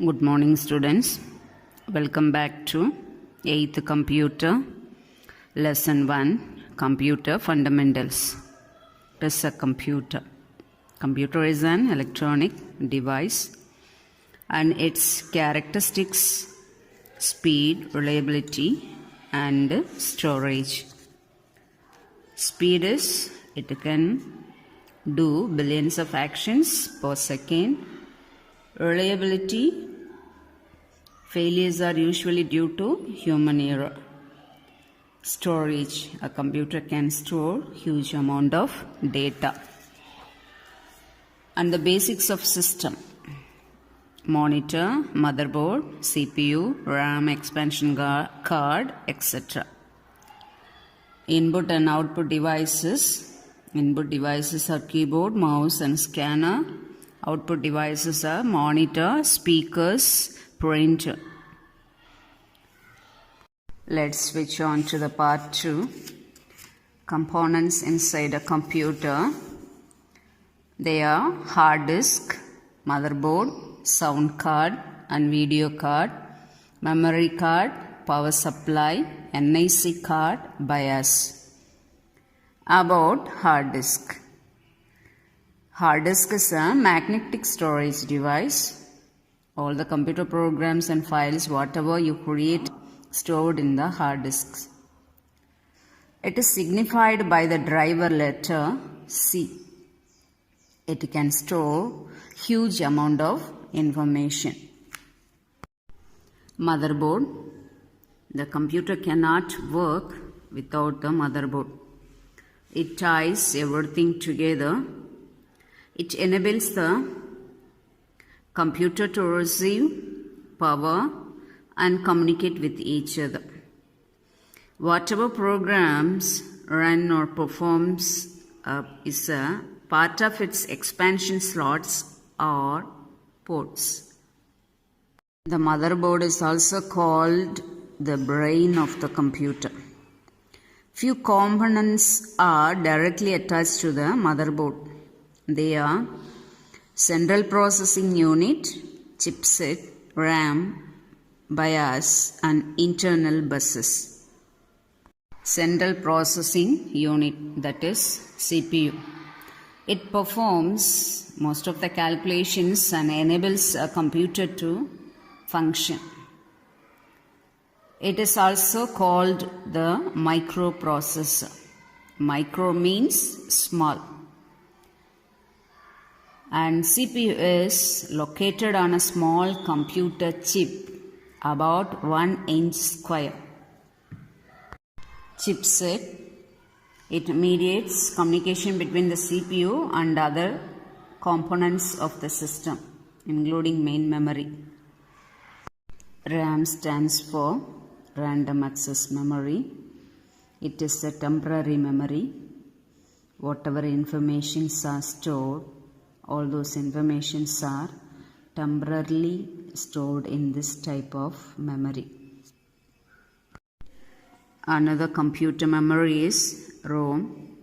Good morning, students. Welcome back to 8th Computer, Lesson 1, Computer Fundamentals. What is a computer? Computer is an electronic device and its characteristics, speed, reliability and storage. Speed is, it can do billions of actions per second. Reliability, failures are usually due to human error. Storage, a computer can store huge amount of data. And the basics of system: monitor, motherboard, CPU, RAM, expansion card, etc. Input and output devices. Input devices are keyboard, mouse and scanner. Output devices are monitor, speakers, printer. Let's switch on to the part 2. Components inside a computer. They are hard disk, motherboard, sound card and video card, memory card, power supply, NIC card, BIOS. About hard disk. Hard disk is a magnetic storage device. All the computer programs and files, whatever you create, stored in the hard disks. It is signified by the driver letter C. It can store huge amount of information. Motherboard. The computer cannot work without the motherboard. It ties everything together. It enables the computer to receive power and communicate with each other. Whatever programs run or performs is a part of its expansion slots or ports. The motherboard is also called the brain of the computer. Few components are directly attached to the motherboard. They are central processing unit, chipset, RAM, BIOS and internal buses. Central processing unit, that is CPU. It performs most of the calculations and enables a computer to function. It is also called the microprocessor. Micro means small. And CPU is located on a small computer chip about 1 inch square. Chipset. It mediates communication between the CPU and other components of the system, including main memory. RAM stands for Random Access Memory. It is a temporary memory. Whatever informations are stored, all those informations are temporarily stored in this type of memory. Another computer memory is ROM.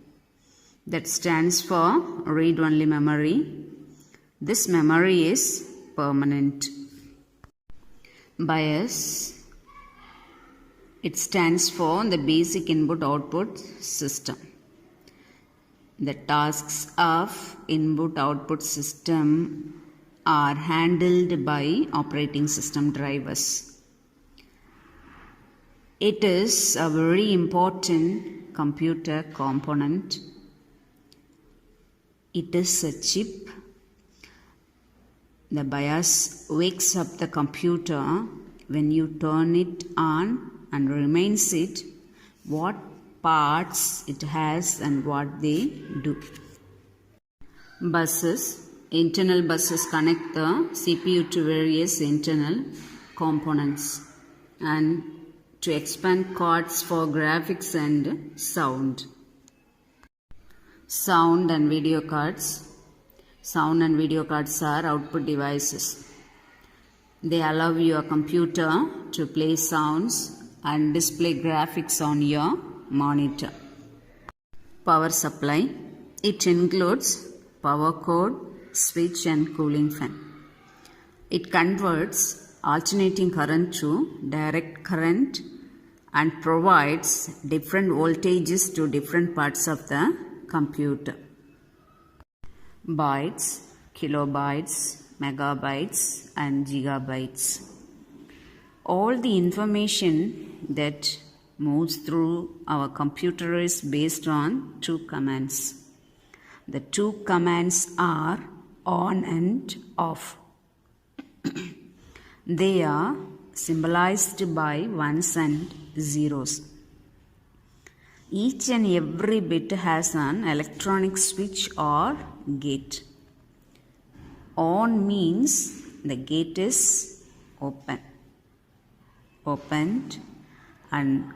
That stands for read-only memory. This memory is permanent. BIOS. It stands for the basic input-output system. The tasks of input-output system are handled by operating system drivers. It is a very important computer component. It is a chip. The BIOS wakes up the computer when you turn it on and reminds it what parts it has and what they do. Buses. Internal buses connect the CPU to various internal components and to expand cards for graphics and sound. Sound and video cards. Sound and video cards are output devices. They allow your computer to play sounds and display graphics on your monitor. Power supply. It includes power cord, switch and cooling fan. It converts alternating current to direct current and provides different voltages to different parts of the computer. Bytes, kilobytes, megabytes and gigabytes. All the information that moves through our computer is based on two commands. The two commands are on and off. They are symbolized by ones and zeros. Each and every bit has an electronic switch or gate. On means the gate is opened, and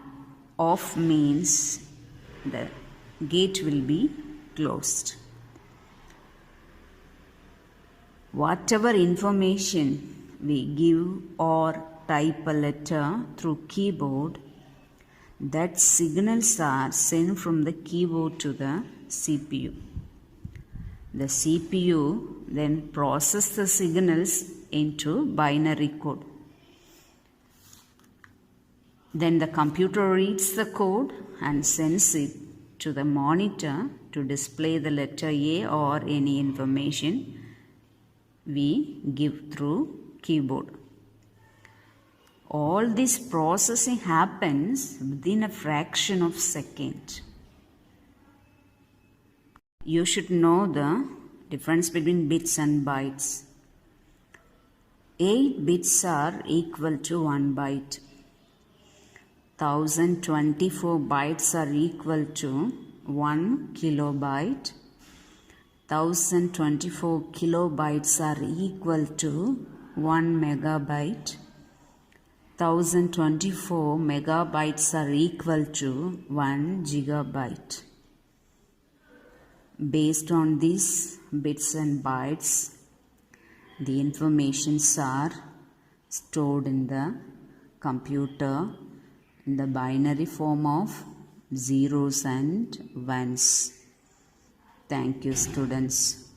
off means the gate will be closed. Whatever information we give or type a letter through keyboard, that signals are sent from the keyboard to the CPU. The CPU then processes the signals into binary code. Then the computer reads the code and sends it to the monitor to display the letter A or any information we give through keyboard. All this processing happens within a fraction of a second. You should know the difference between bits and bytes. 8 bits are equal to 1 byte. 1024 bytes are equal to 1 kilobyte. 1024 kilobytes are equal to 1 megabyte. 1024 megabytes are equal to 1 gigabyte. Based on these bits and bytes, the informations are stored in the computer in the binary form of zeros and ones. Thank you, students.